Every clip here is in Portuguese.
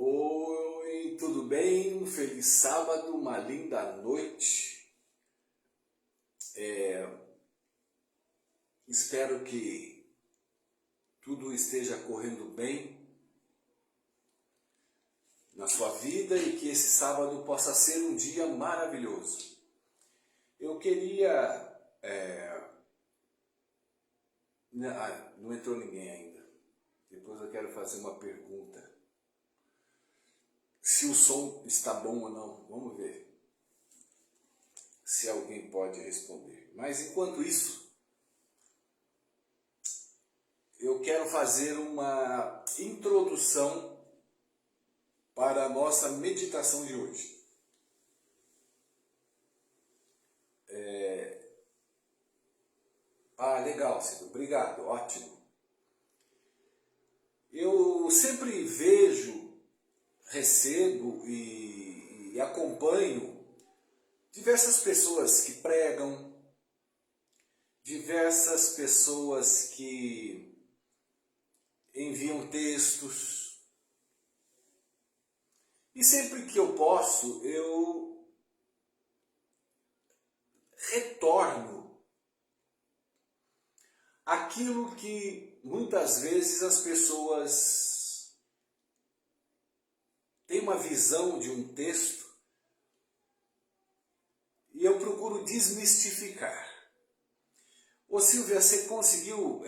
Oi, tudo bem? Um feliz sábado, uma linda noite. Espero que tudo esteja correndo bem na sua vida e que esse sábado possa ser um dia maravilhoso. Eu queria... não entrou ninguém ainda. Depois eu quero fazer uma pergunta. Se o som está bom ou não, vamos ver se alguém pode responder. Mas enquanto isso, eu quero fazer uma introdução para a nossa meditação de hoje. Legal, Cido, obrigado, ótimo. Eu sempre vejo, recebo e acompanho diversas pessoas que pregam, diversas pessoas que enviam textos, e sempre que eu posso, eu retorno aquilo que muitas vezes as pessoas têm uma visão de um texto e eu procuro desmistificar. Ô Silvia, você conseguiu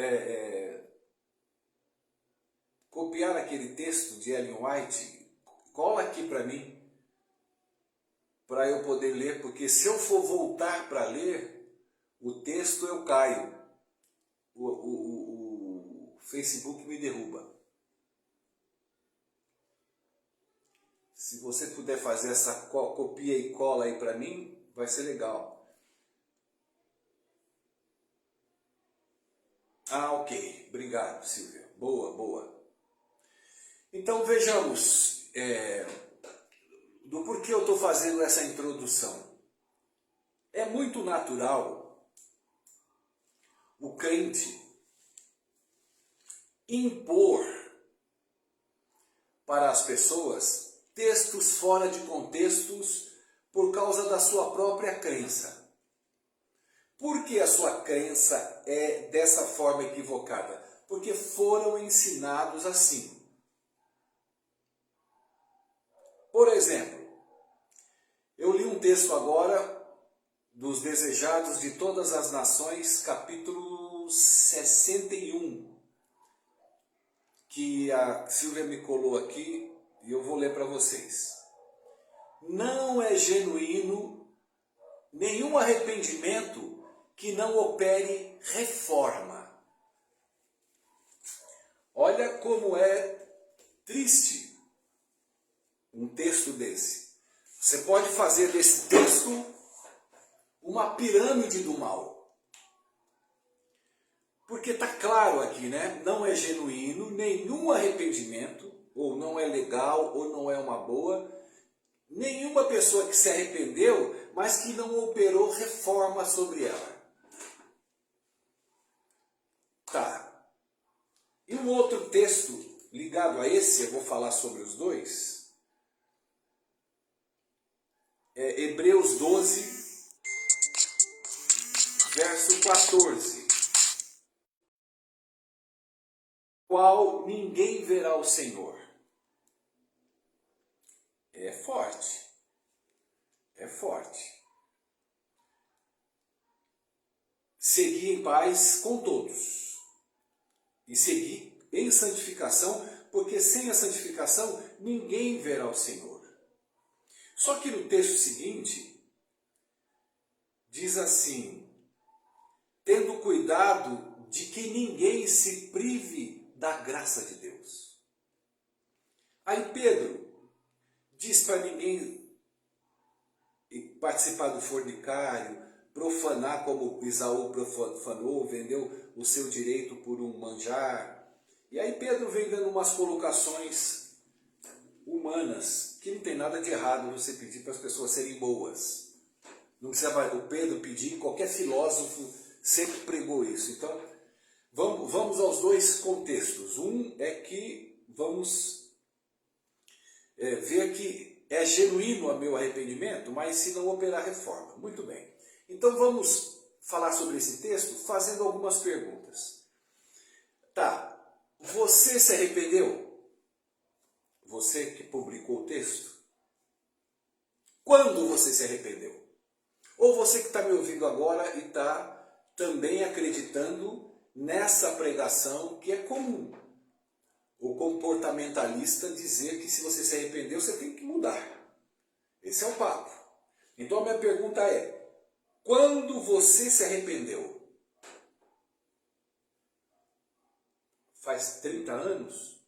copiar aquele texto de Ellen White? Cola aqui para mim, para eu poder ler, porque se eu for voltar para ler o texto eu caio. O Facebook me derruba. Se você puder fazer essa copia e cola aí para mim, vai ser legal. Ok. Obrigado, Silvia. Boa, boa. Então vejamos do porquê eu estou fazendo essa introdução. É muito natural o crente impor para as pessoas textos fora de contextos por causa da sua própria crença. Por que a sua crença é dessa forma equivocada? Porque foram ensinados assim. Por exemplo, eu li um texto agora dos Desejados de Todas as Nações, capítulo 61, que a Silvia me colou aqui e eu vou ler para vocês. Não é genuíno nenhum arrependimento que não opere reforma. Olha como é triste um texto desse. Você pode fazer desse texto uma pirâmide do mal. Porque está claro aqui, né? Não é genuíno nenhum arrependimento, ou não é legal, ou não é uma boa. Nenhuma pessoa que se arrependeu, mas que não operou reforma sobre ela. Tá. E um outro texto ligado a esse, eu vou falar sobre os dois, é Hebreus 12, verso 14. Qual ninguém verá o Senhor. É forte. É forte. Segui em paz com todos. E segui em santificação, porque sem a santificação ninguém verá o Senhor. Só que no texto seguinte, diz assim: tendo cuidado de que ninguém se prive da graça de Deus. Aí Pedro diz para ninguém participar do fornicário, profanar como Esaú profanou, vendeu o seu direito por um manjar. E aí Pedro vem dando umas colocações humanas, que não tem nada de errado você pedir para as pessoas serem boas. Não precisa o Pedro pedir, qualquer filósofo sempre pregou isso. Então, vamos aos dois contextos. Um é que vamos ver que é genuíno o meu arrependimento, mas se não operar reforma. Muito bem. Então vamos falar sobre esse texto fazendo algumas perguntas. Tá, você se arrependeu? Você que publicou o texto? Quando você se arrependeu? Ou você que está me ouvindo agora e está também acreditando nessa pregação que é comum. O comportamentalista dizer que se você se arrependeu, você tem que mudar. Esse é o papo. Então a minha pergunta é, quando você se arrependeu? Faz 30 anos?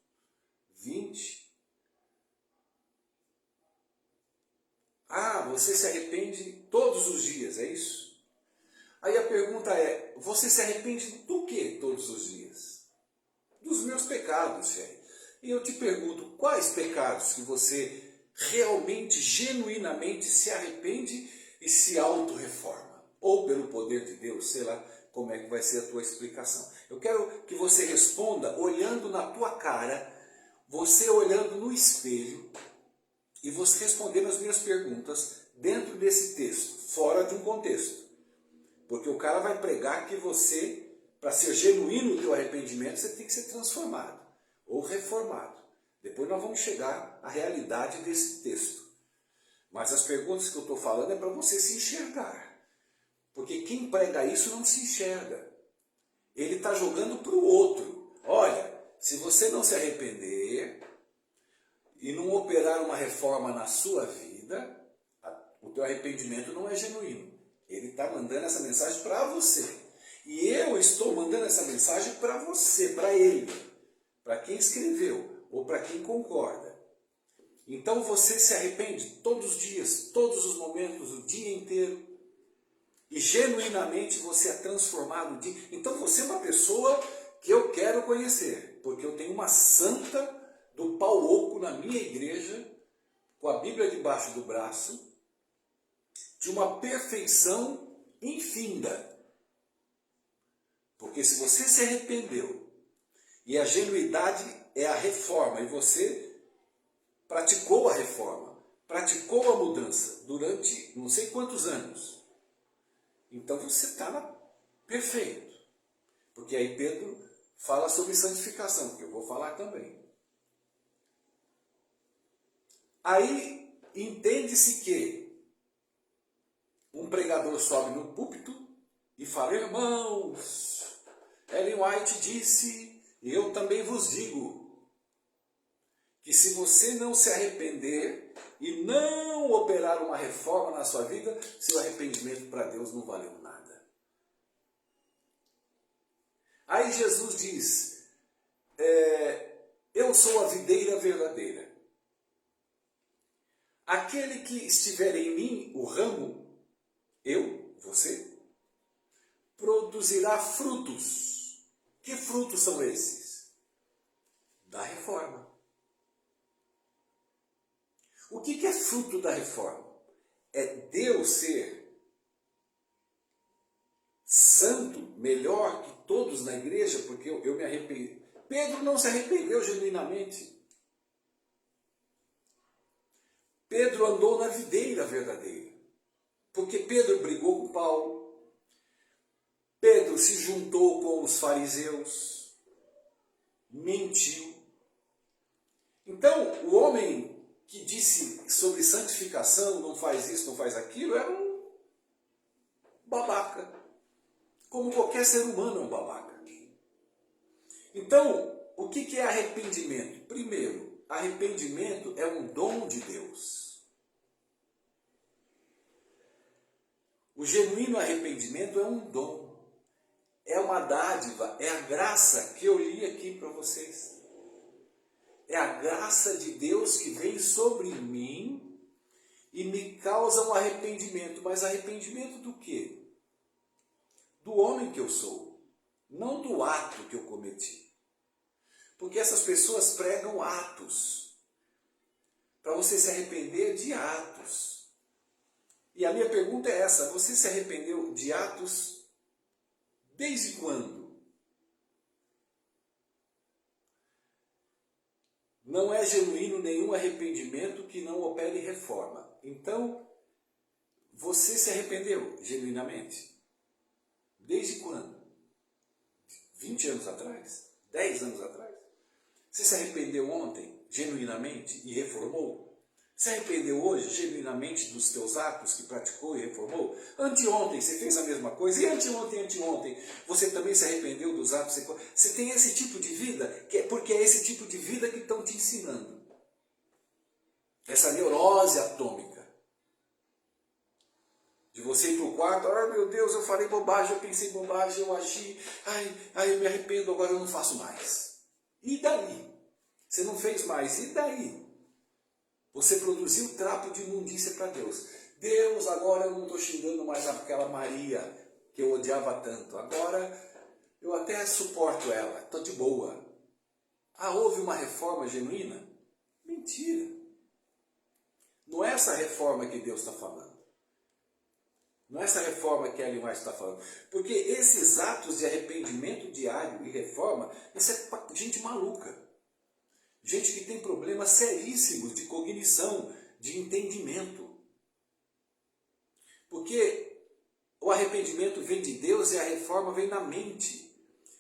20? Ah, você se arrepende todos os dias, é isso? Aí a pergunta é, você se arrepende do que todos os dias? Dos meus pecados, gente. E eu te pergunto, quais pecados que você realmente, genuinamente se arrepende e se auto-reforma? Ou pelo poder de Deus, sei lá como é que vai ser a tua explicação. Eu quero que você responda olhando na tua cara, você olhando no espelho, e você respondendo as minhas perguntas dentro desse texto, fora de um contexto. Porque o cara vai pregar que você, para ser genuíno o teu arrependimento, você tem que ser transformado ou reformado. Depois nós vamos chegar à realidade desse texto. Mas as perguntas que eu estou falando é para você se enxergar. Porque quem prega isso não se enxerga. Ele está jogando para o outro. Olha, se você não se arrepender e não operar uma reforma na sua vida, o teu arrependimento não é genuíno. Ele está mandando essa mensagem para você. E eu estou mandando essa mensagem para você, para ele, para quem escreveu ou para quem concorda. Então você se arrepende todos os dias, todos os momentos, o dia inteiro. E genuinamente você é transformado. Então você é uma pessoa que eu quero conhecer, porque eu tenho uma santa do pau oco na minha igreja, com a Bíblia debaixo do braço, de uma perfeição infinda. Porque se você se arrependeu, e a genuidade é a reforma, e você praticou a reforma, praticou a mudança durante não sei quantos anos, então você está perfeito. Porque aí Pedro fala sobre santificação, que eu vou falar também. Aí entende-se que um pregador sobe no púlpito e fala, irmãos, Ellen White disse, e eu também vos digo, que se você não se arrepender e não operar uma reforma na sua vida, seu arrependimento para Deus não valeu nada. Aí Jesus diz, eu sou a videira verdadeira. Aquele que estiver em mim, o ramo, eu, você, produzirá frutos. Que frutos são esses? Da reforma. O que é fruto da reforma? É Deus ser santo, melhor que todos na igreja, porque eu me arrependi. Pedro não se arrependeu genuinamente. Pedro andou na videira verdadeira. Porque Pedro brigou com Paulo. Pedro se juntou com os fariseus. Mentiu. Então, o homem que disse sobre santificação, não faz isso, não faz aquilo, era um babaca. Como qualquer ser humano é um babaca. Então, o que é arrependimento? Primeiro, arrependimento é um dom de Deus. O genuíno arrependimento é um dom. É uma dádiva, é a graça que eu li aqui para vocês. É a graça de Deus que vem sobre mim e me causa um arrependimento. Mas arrependimento do quê? Do homem que eu sou, não do ato que eu cometi. Porque essas pessoas pregam atos, para você se arrepender de atos. E a minha pergunta é essa, você se arrependeu de atos desde quando? Não é genuíno nenhum arrependimento que não opere reforma. Então, você se arrependeu genuinamente? Desde quando? 20 anos atrás? 10 anos atrás? Você se arrependeu ontem, genuinamente, e reformou? Se arrependeu hoje, genuinamente, dos teus atos que praticou e reformou? Anteontem você fez a mesma coisa, e anteontem, você também se arrependeu dos atos? Você tem esse tipo de vida, porque é esse tipo de vida que estão te ensinando. Essa neurose atômica. De você ir para o quarto, ai meu Deus, eu falei bobagem, eu pensei bobagem, eu agi, ai eu me arrependo, agora eu não faço mais. E daí? Você não fez mais, e daí? Você produziu trapo de imundícia para Deus. Deus, agora eu não estou xingando mais aquela Maria que eu odiava tanto. Agora eu até suporto ela, estou de boa. Ah, houve uma reforma genuína? Mentira. Não é essa reforma que Deus está falando. Não é essa reforma que Ellen White está falando. Porque esses atos de arrependimento diário e reforma, isso é pra gente maluca. Gente que tem problemas seríssimos de cognição, de entendimento. Porque o arrependimento vem de Deus e a reforma vem na mente.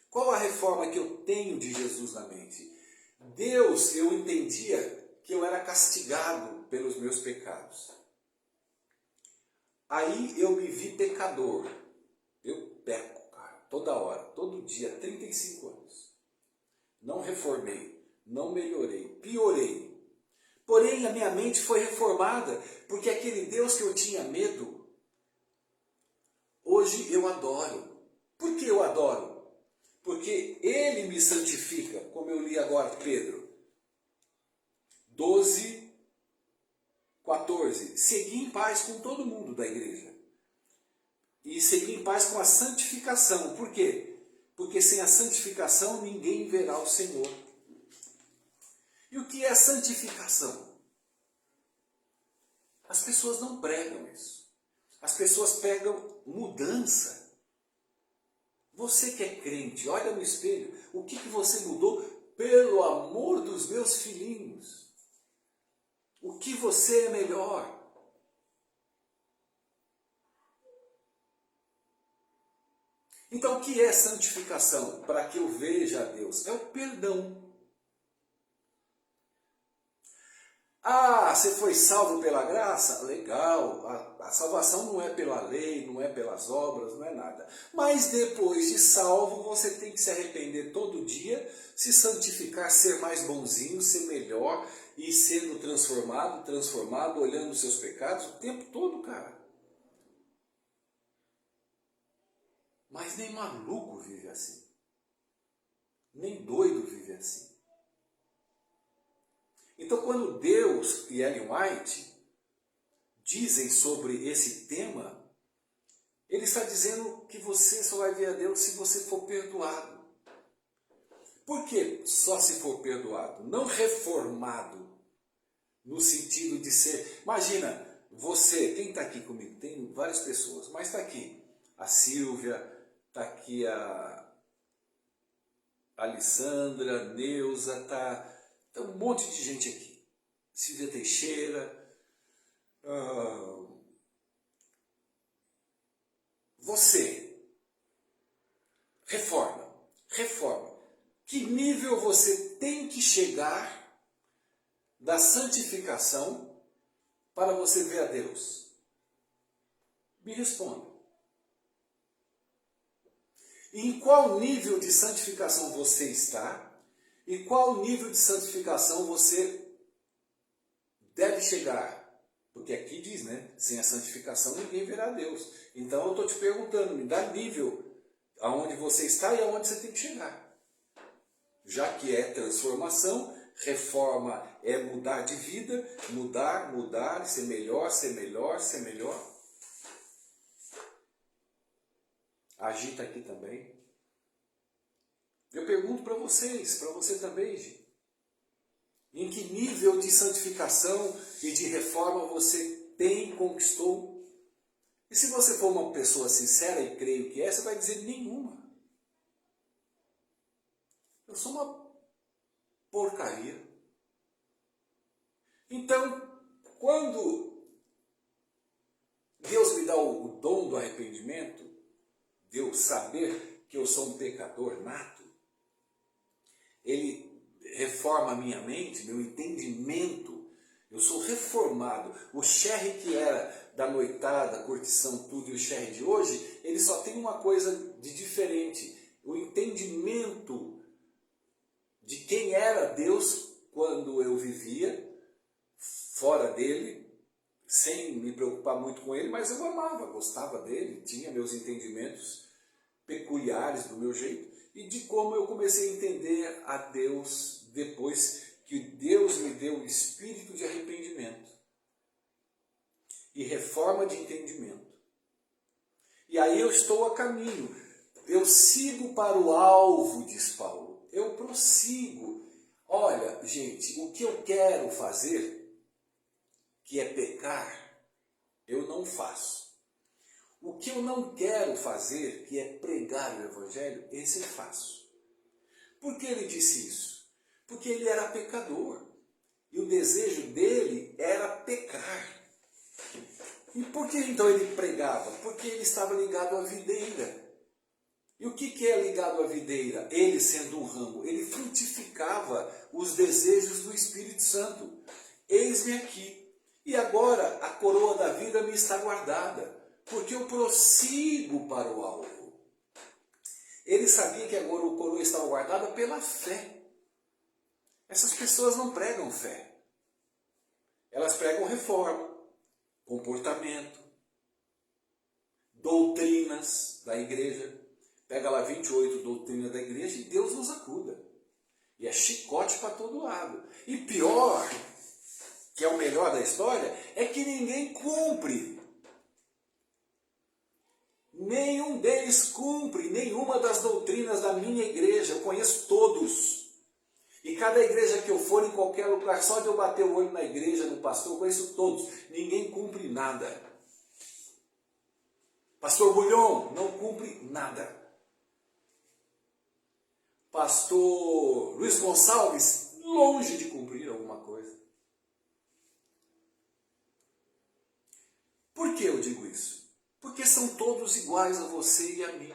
Qual a reforma que eu tenho de Jesus na mente? Deus, eu entendia que eu era castigado pelos meus pecados. Aí eu me vi pecador. Eu peco, cara, toda hora, todo dia, 35 anos. Não reformei. Não melhorei, piorei. Porém, a minha mente foi reformada, porque aquele Deus que eu tinha medo, hoje eu adoro. Por que eu adoro? Porque Ele me santifica, como eu li agora, Pedro 12, 14. Segui em paz com todo mundo da igreja. E segui em paz com a santificação. Por quê? Porque sem a santificação ninguém verá o Senhor. E o que é santificação? As pessoas não pregam isso. As pessoas pregam mudança. Você que é crente, olha no espelho. O que você mudou? Pelo amor dos meus filhinhos. O que você é melhor? Então, o que é santificação? Para que eu veja a Deus? É o perdão. Ah, você foi salvo pela graça? Legal, a salvação não é pela lei, não é pelas obras, não é nada. Mas depois de salvo, você tem que se arrepender todo dia, se santificar, ser mais bonzinho, ser melhor e sendo transformado, olhando os seus pecados o tempo todo, cara. Mas nem maluco vive assim. Nem doido vive assim. Então, quando Deus e Ellen White dizem sobre esse tema, ele está dizendo que você só vai ver a Deus se você for perdoado. Por que só se for perdoado? Não reformado, no sentido de ser... Imagina, você, quem está aqui comigo? Tem várias pessoas, mas está aqui a Silvia, está aqui a Alessandra, a Neuza, está um monte de gente aqui. Silvia Teixeira. Você, reforma. Que nível você tem que chegar da santificação para você ver a Deus? Me responda. E em qual nível de santificação você está? E qual nível de santificação você deve chegar? Porque aqui diz, né? Sem a santificação ninguém verá Deus. Então eu estou te perguntando, me dá nível aonde você está e aonde você tem que chegar. Já que é transformação, reforma é mudar de vida, mudar, ser melhor. Agita aqui também. Eu pergunto para vocês, para você também, gente. Em que nível de santificação e de reforma você conquistou? E se você for uma pessoa sincera e creio que é, você vai dizer nenhuma. Eu sou uma porcaria. Então, quando Deus me dá o dom do arrependimento, de eu saber que eu sou um pecador nato, Ele reforma a minha mente, meu entendimento, eu sou reformado. O Sherry que era da noitada, curtição, tudo, e o Sherry de hoje, ele só tem uma coisa de diferente. O entendimento de quem era Deus quando eu vivia fora dele, sem me preocupar muito com ele, mas eu amava, gostava dele, tinha meus entendimentos peculiares do meu jeito, e de como eu comecei a entender a Deus depois que Deus me deu o espírito de arrependimento e reforma de entendimento. E aí eu estou a caminho, eu sigo para o alvo, diz Paulo, eu prossigo. Olha, gente, o que eu quero fazer, que é pecar, eu não faço. O que eu não quero fazer, que é pregar o Evangelho, esse eu faço. Por que ele disse isso? Porque ele era pecador. E o desejo dele era pecar. E por que então ele pregava? Porque ele estava ligado à videira. E o que é ligado à videira? Ele sendo um ramo, ele frutificava os desejos do Espírito Santo. Eis-me aqui. E agora a coroa da vida me está guardada, porque eu prossigo para o alvo. Ele sabia que agora a coroa estava guardada pela fé. Essas pessoas não pregam fé. Elas pregam reforma, comportamento, doutrinas da igreja. Pega lá 28 doutrinas da igreja e Deus nos acuda. E é chicote para todo lado. E pior, que é o melhor da história, é que ninguém cumpre. Nenhum deles cumpre nenhuma das doutrinas da minha igreja. Eu conheço todos. E cada igreja que eu for, em qualquer lugar, só de eu bater o olho na igreja, no pastor, eu conheço todos. Ninguém cumpre nada. Pastor Bulhon não cumpre nada. Pastor Luiz Gonçalves, longe de cumprir alguma coisa. Por que eu digo isso? Porque são todos iguais a você e a mim.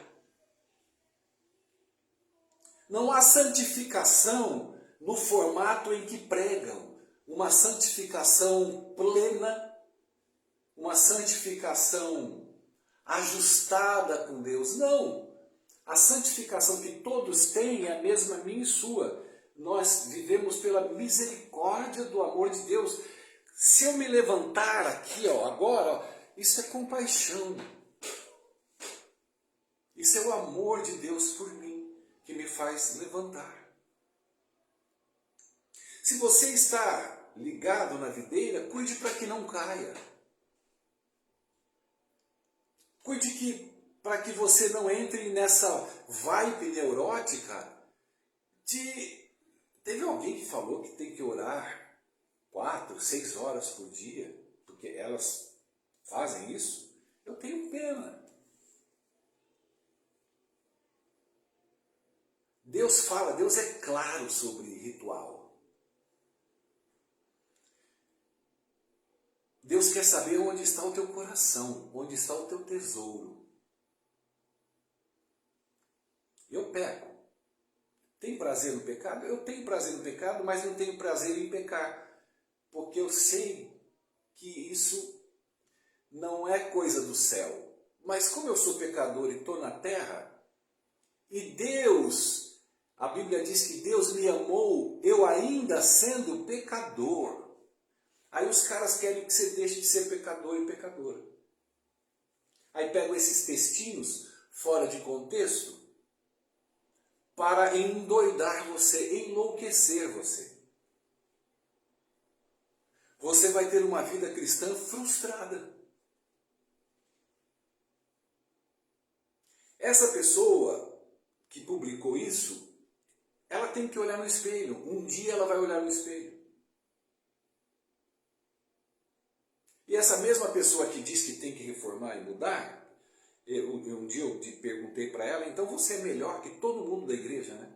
Não há santificação no formato em que pregam. Uma santificação plena, uma santificação ajustada com Deus. Não! A santificação que todos têm é a mesma minha e sua. Nós vivemos pela misericórdia do amor de Deus. Se eu me levantar aqui, agora, isso é compaixão. Isso é o amor de Deus por mim, que me faz levantar. Se você está ligado na videira, cuide para que não caia. Cuide para que você não entre nessa vibe neurótica de... Teve alguém que falou que tem que orar 4, 6 horas por dia, porque elas fazem isso. Eu tenho pena. Deus fala, Deus é claro sobre ritual. Deus quer saber onde está o teu coração, onde está o teu tesouro. Eu peco. Tem prazer no pecado? Eu tenho prazer no pecado, mas não tenho prazer em pecar. Porque eu sei que isso não é coisa do céu. Mas como eu sou pecador e estou na terra, e Deus, a Bíblia diz que Deus me amou, eu ainda sendo pecador. Aí os caras querem que você deixe de ser pecador e pecadora. Aí pegam esses textinhos fora de contexto para endoidar você, enlouquecer você. Você vai ter uma vida cristã frustrada. Essa pessoa que publicou isso, ela tem que olhar no espelho. Um dia ela vai olhar no espelho. E essa mesma pessoa que diz que tem que reformar e mudar, um dia eu te perguntei para ela, então você é melhor que todo mundo da igreja, né?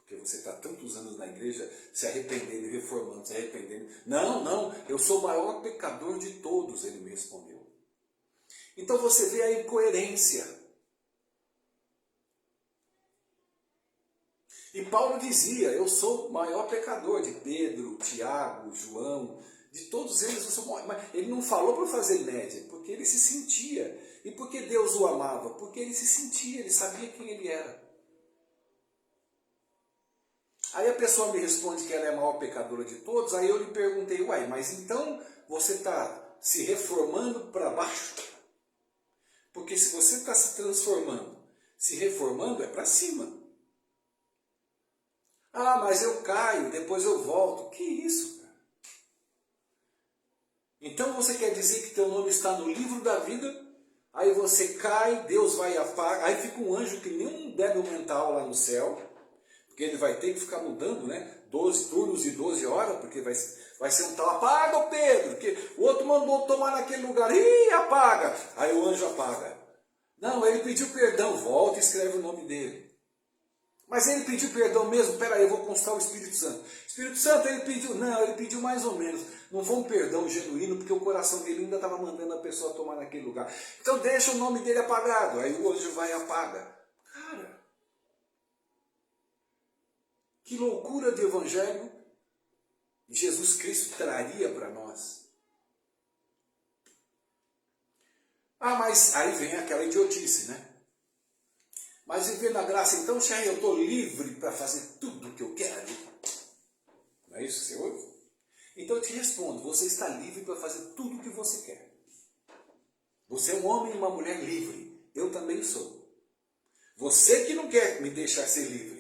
porque você está tantos anos na igreja se arrependendo e reformando, se arrependendo. Não, não, eu sou o maior pecador de todos, ele me respondeu. Então você vê a incoerência. E Paulo dizia, eu sou o maior pecador de Pedro, Tiago, João, de todos eles eu sou o maior. Mas ele não falou para fazer média, porque ele se sentia. E porque Deus o amava? Porque ele se sentia, ele sabia quem ele era. Aí a pessoa me responde que ela é a maior pecadora de todos, aí eu lhe perguntei, uai, mas então você está se reformando para baixo? Porque se você está se transformando, se reformando, é para cima. Ah, mas eu caio, depois eu volto. Que isso, cara? Então você quer dizer que teu nome está no livro da vida, aí você cai, Deus vai e apaga, aí fica um anjo que nem um débil mental lá no céu, porque ele vai ter que ficar mudando, né? 12 turnos e 12 horas, porque vai ser um tal, apaga o Pedro, porque o outro mandou tomar naquele lugar, ih, apaga, aí o anjo apaga. Não, ele pediu perdão, volta e escreve o nome dele. Mas ele pediu perdão mesmo? Peraí, eu vou consultar o Espírito Santo. Espírito Santo, ele pediu? Não, ele pediu mais ou menos. Não foi um perdão genuíno, porque o coração dele ainda estava mandando a pessoa tomar naquele lugar. Então deixa o nome dele apagado. Aí o anjo vai e apaga. Cara, que loucura de evangelho Jesus Cristo traria para nós. Ah, mas aí vem aquela idiotice, né? Mas viver na graça, então, eu estou livre para fazer tudo o que eu quero. Não é isso que você ouve? Então eu te respondo, você está livre para fazer tudo o que você quer. Você é um homem e uma mulher livre. Eu também sou. Você que não quer me deixar ser livre.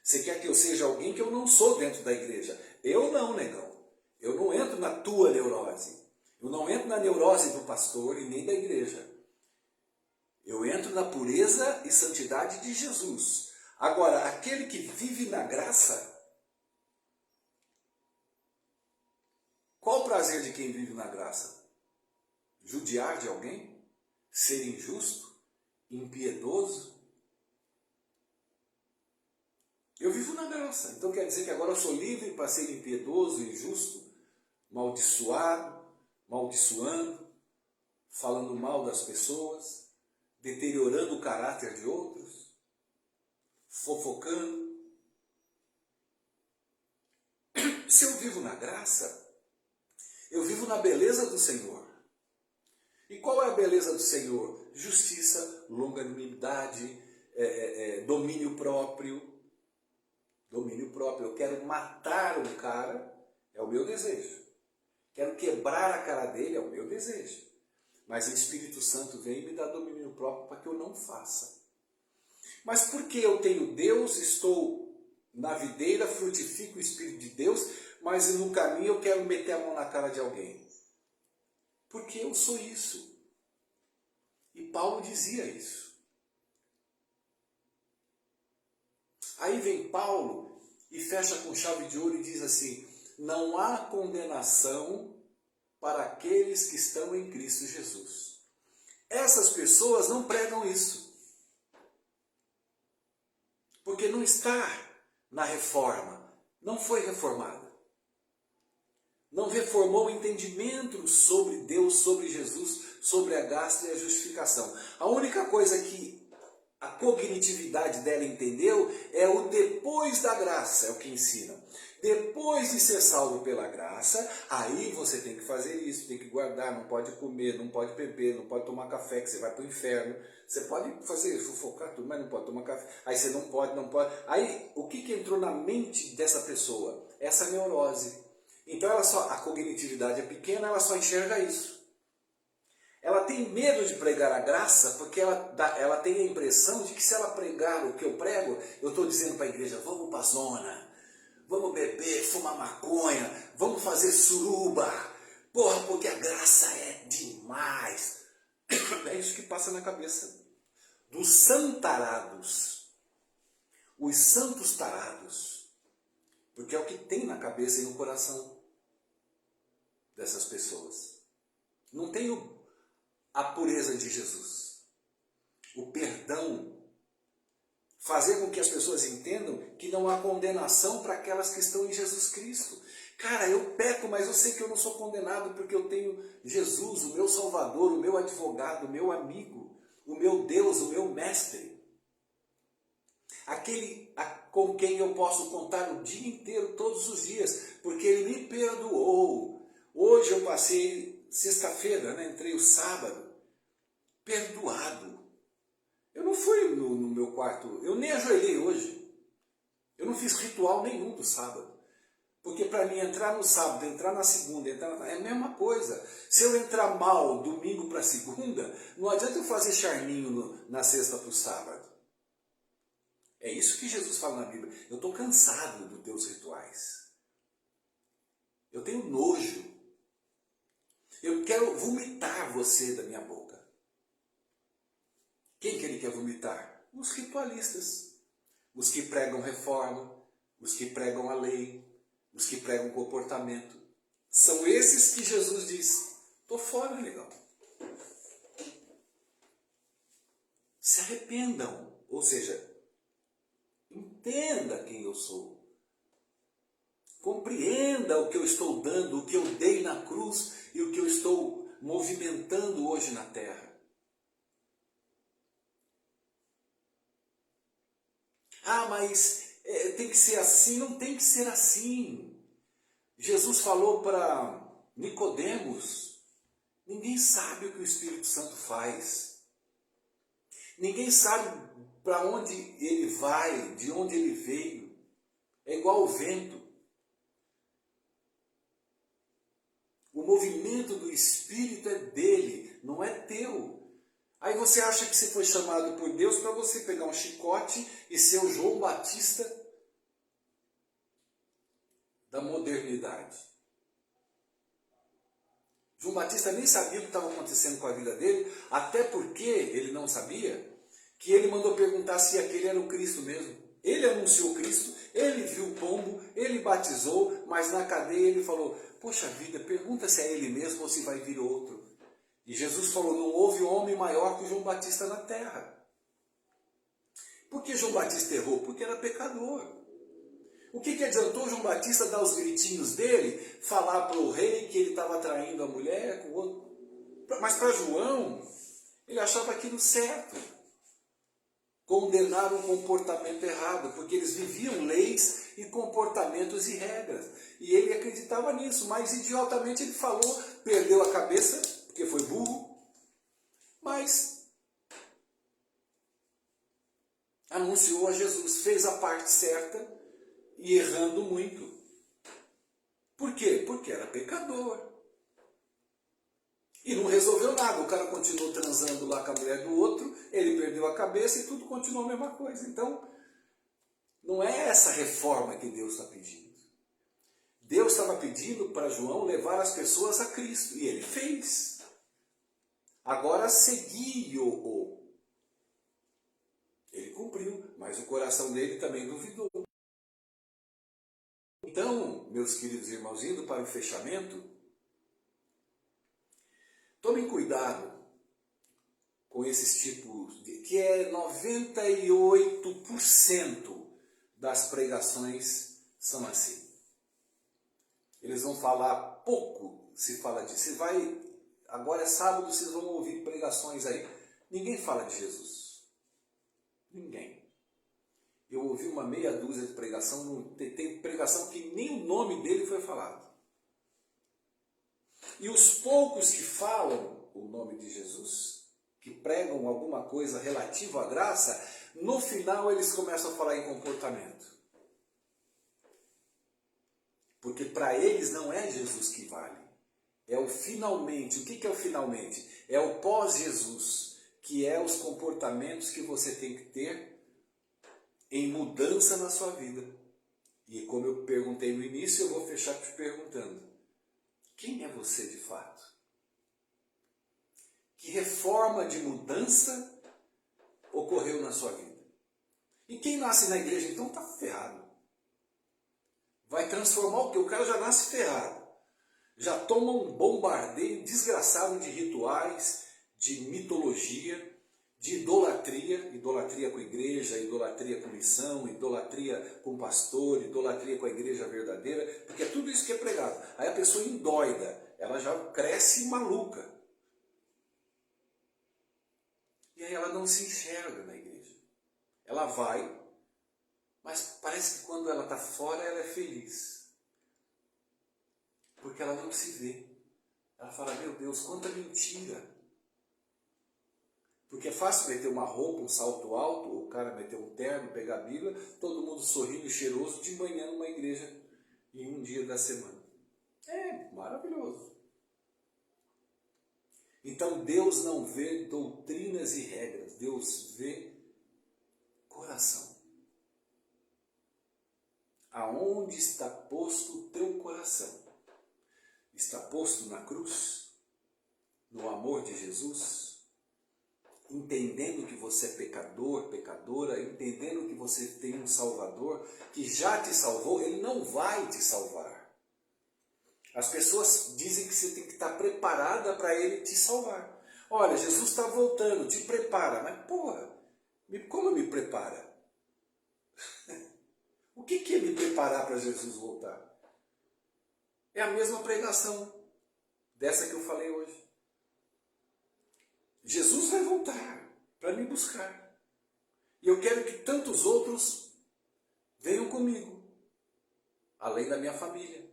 Você quer que eu seja alguém que eu não sou dentro da igreja. Eu não, negão. Eu não entro na tua neurose. Eu não entro na neurose do pastor e nem da igreja. Eu entro na pureza e santidade de Jesus. Agora, aquele que vive na graça, qual o prazer de quem vive na graça? Judiar de alguém? Ser injusto? Impiedoso? Eu vivo na graça. Então quer dizer que agora eu sou livre para ser impiedoso, injusto, maldiçoado, maldiçoando, falando mal das pessoas, deteriorando o caráter de outros, fofocando. Se eu vivo na graça, eu vivo na beleza do Senhor. E qual é a beleza do Senhor? Justiça, longanimidade, domínio próprio. Domínio próprio. Eu quero matar um cara, é o meu desejo. Quero quebrar a cara dele, é o meu desejo. Mas o Espírito Santo vem e me dá domínio próprio para que eu não faça. Mas porque eu tenho Deus, estou na videira, frutifico o Espírito de Deus, mas no caminho eu quero meter a mão na cara de alguém. Porque eu sou isso. E Paulo dizia isso. Aí vem Paulo e fecha com chave de ouro e diz assim, não há condenação para aqueles que estão em Cristo Jesus. Essas pessoas não pregam isso. Porque não está na reforma. Não foi reformada. Não reformou o entendimento sobre Deus, sobre Jesus, sobre a graça e a justificação. A única coisa que a cognitividade dela entendeu é o depois da graça, é o que ensina. Depois de ser salvo pela graça, aí você tem que fazer isso, tem que guardar, não pode comer, não pode beber, não pode tomar café, que você vai para o inferno. Você pode fazer, fofocar tudo, mas não pode tomar café. Aí você não pode. Aí o que entrou na mente dessa pessoa? Essa neurose. Então a cognitividade é pequena, ela só enxerga isso. Ela tem medo de pregar a graça porque ela tem a impressão de que se ela pregar o que eu prego, eu estou dizendo para a igreja, vamos para a zona, vamos beber, fumar maconha, vamos fazer suruba, porra, porque a graça é demais. É isso que passa na cabeça dos santarados, os santos tarados, porque é o que tem na cabeça e no coração dessas pessoas. Não tem a pureza de Jesus, o perdão fazer com que as pessoas entendam que não há condenação para aquelas que estão em Jesus Cristo. Cara, eu peco, mas eu sei que eu não sou condenado porque eu tenho Jesus, o meu Salvador, o meu advogado, o meu amigo, o meu Deus, o meu mestre. Aquele com quem eu posso contar o dia inteiro, todos os dias, porque ele me perdoou. Hoje eu passei sexta-feira, né, entrei o sábado, perdoado. Eu não fui no meu quarto, eu nem ajoelhei hoje. Eu não fiz ritual nenhum do sábado. Porque para mim entrar no sábado, entrar na segunda, é a mesma coisa. Se eu entrar mal domingo para segunda, não adianta eu fazer charminho na sexta para o sábado. É isso que Jesus fala na Bíblia. Eu estou cansado dos teus rituais. Eu tenho nojo. Eu quero vomitar você da minha boca. Quem que ele quer vomitar? Os ritualistas. Os que pregam reforma, os que pregam a lei, os que pregam comportamento. São esses que Jesus diz, estou fora, legal. Se arrependam, ou seja, entenda quem eu sou. Compreenda o que eu estou dando, o que eu dei na cruz e o que eu estou movimentando hoje na terra. Ah, mas tem que ser assim, não tem que ser assim. Jesus falou para Nicodemos, ninguém sabe o que o Espírito Santo faz. Ninguém sabe para onde ele vai, de onde ele veio. É igual o vento. O movimento do Espírito é dele, não é teu. Aí você acha que você foi chamado por Deus para você pegar um chicote e ser o João Batista da modernidade. João Batista nem sabia o que estava acontecendo com a vida dele, até porque ele não sabia que ele mandou perguntar se aquele era o Cristo mesmo. Ele anunciou Cristo, ele viu o pombo, ele batizou, mas na cadeia ele falou, poxa vida, pergunta se é ele mesmo ou se vai vir outro. E Jesus falou, não houve homem maior que João Batista na terra. Por que João Batista errou? Porque era pecador. O que adiantou João Batista dar os gritinhos dele, falar para o rei que ele estava traindo a mulher com o outro? Mas para João, ele achava aquilo certo. Condenar um comportamento errado, porque eles viviam leis e comportamentos e regras. E ele acreditava nisso, mas idiotamente ele falou, perdeu a cabeça, porque foi burro, mas anunciou a Jesus, fez a parte certa e errando muito. Por quê? Porque era pecador. E não resolveu nada, o cara continuou transando lá com a mulher do outro, ele perdeu a cabeça e tudo continuou a mesma coisa. Então, não é essa reforma que Deus está pedindo. Deus estava pedindo para João levar as pessoas a Cristo, e ele fez. Agora segui-o. Ele cumpriu, mas o coração dele também duvidou. Então, meus queridos irmãos, indo para o fechamento, tomem cuidado com esses tipos, que é 98% das pregações são assim. Eles vão falar pouco, se fala disso. Você vai, agora é sábado, vocês vão ouvir pregações aí. Ninguém fala de Jesus. Ninguém. Eu ouvi uma meia dúzia de pregação, tem pregação que nem o nome dele foi falado. E os poucos que falam o nome de Jesus, que pregam alguma coisa relativa à graça, no final eles começam a falar em comportamento. Porque para eles não é Jesus que vale. É o finalmente. O que é o finalmente? É o pós-Jesus, que é os comportamentos que você tem que ter em mudança na sua vida. E como eu perguntei no início, eu vou fechar te perguntando. Quem é você de fato? Que reforma de mudança ocorreu na sua vida? E quem nasce na igreja, então, está ferrado. Vai transformar o quê? O cara já nasce ferrado. Já toma um bombardeio desgraçado de rituais, de mitologia, de idolatria, idolatria com igreja, idolatria com missão, idolatria com pastor, idolatria com a igreja verdadeira, porque é tudo isso que é pregado. Aí a pessoa endoida, ela já cresce maluca. E aí ela não se enxerga na igreja. Ela vai, mas parece que quando ela está fora, ela é feliz. Porque ela não se vê. Ela fala, meu Deus, quanta mentira. Porque é fácil meter uma roupa, um salto alto, o cara meter um terno, pegar a Bíblia, todo mundo sorrindo e cheiroso de manhã numa igreja em um dia da semana. É maravilhoso. Então Deus não vê doutrinas e regras, Deus vê coração. Aonde está posto o teu coração? Está posto na cruz? No amor de Jesus? Entendendo que você é pecador, pecadora, entendendo que você tem um Salvador que já te salvou, Ele não vai te salvar. As pessoas dizem que você tem que estar preparada para Ele te salvar. Olha, Jesus está voltando, te prepara. Mas porra, como me prepara? O que é me preparar para Jesus voltar? É a mesma pregação dessa que eu falei hoje. Jesus vai voltar para me buscar. E eu quero que tantos outros venham comigo, além da minha família.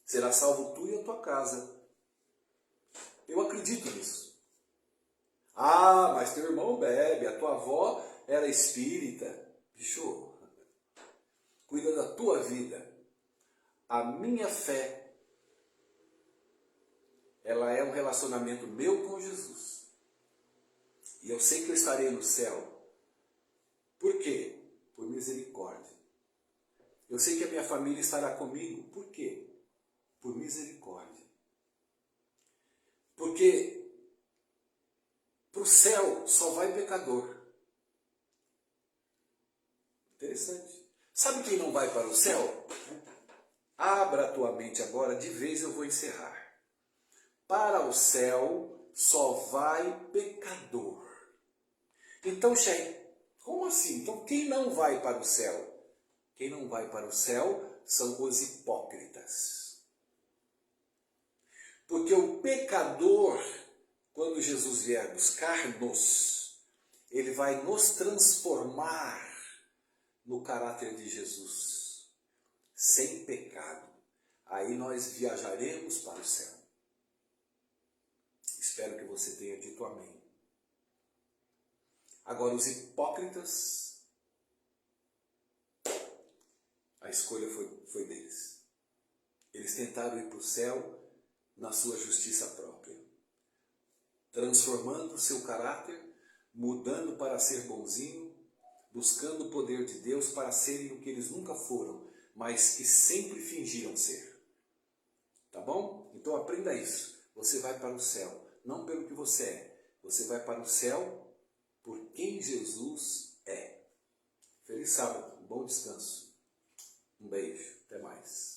Será salvo tu e a tua casa. Eu acredito nisso. Ah, mas teu irmão bebe, a tua avó era espírita. Bicho, cuida da tua vida. A minha fé, ela é um relacionamento meu com Jesus. E eu sei que eu estarei no céu. Por quê? Por misericórdia. Eu sei que a minha família estará comigo. Por quê? Por misericórdia. Porque para o céu só vai pecador. Interessante. Sabe quem não vai para o céu? Abra a tua mente agora, de vez eu vou encerrar. Para o céu só vai pecador. Então, como assim? Então quem não vai para o céu? Quem não vai para o céu são os hipócritas. Porque o pecador, quando Jesus vier buscar-nos, ele vai nos transformar no caráter de Jesus, sem pecado. Aí nós viajaremos para o céu. Espero que você tenha dito amém. Agora, os hipócritas, a escolha foi deles. Eles tentaram ir para o céu na sua justiça própria, transformando o seu caráter, mudando para ser bonzinho, buscando o poder de Deus para serem o que eles nunca foram, mas que sempre fingiram ser. Tá bom? Então aprenda isso. Você vai para o céu, não pelo que você é. Você vai para o céu por quem Jesus é. Feliz sábado, bom descanso. Um beijo, até mais.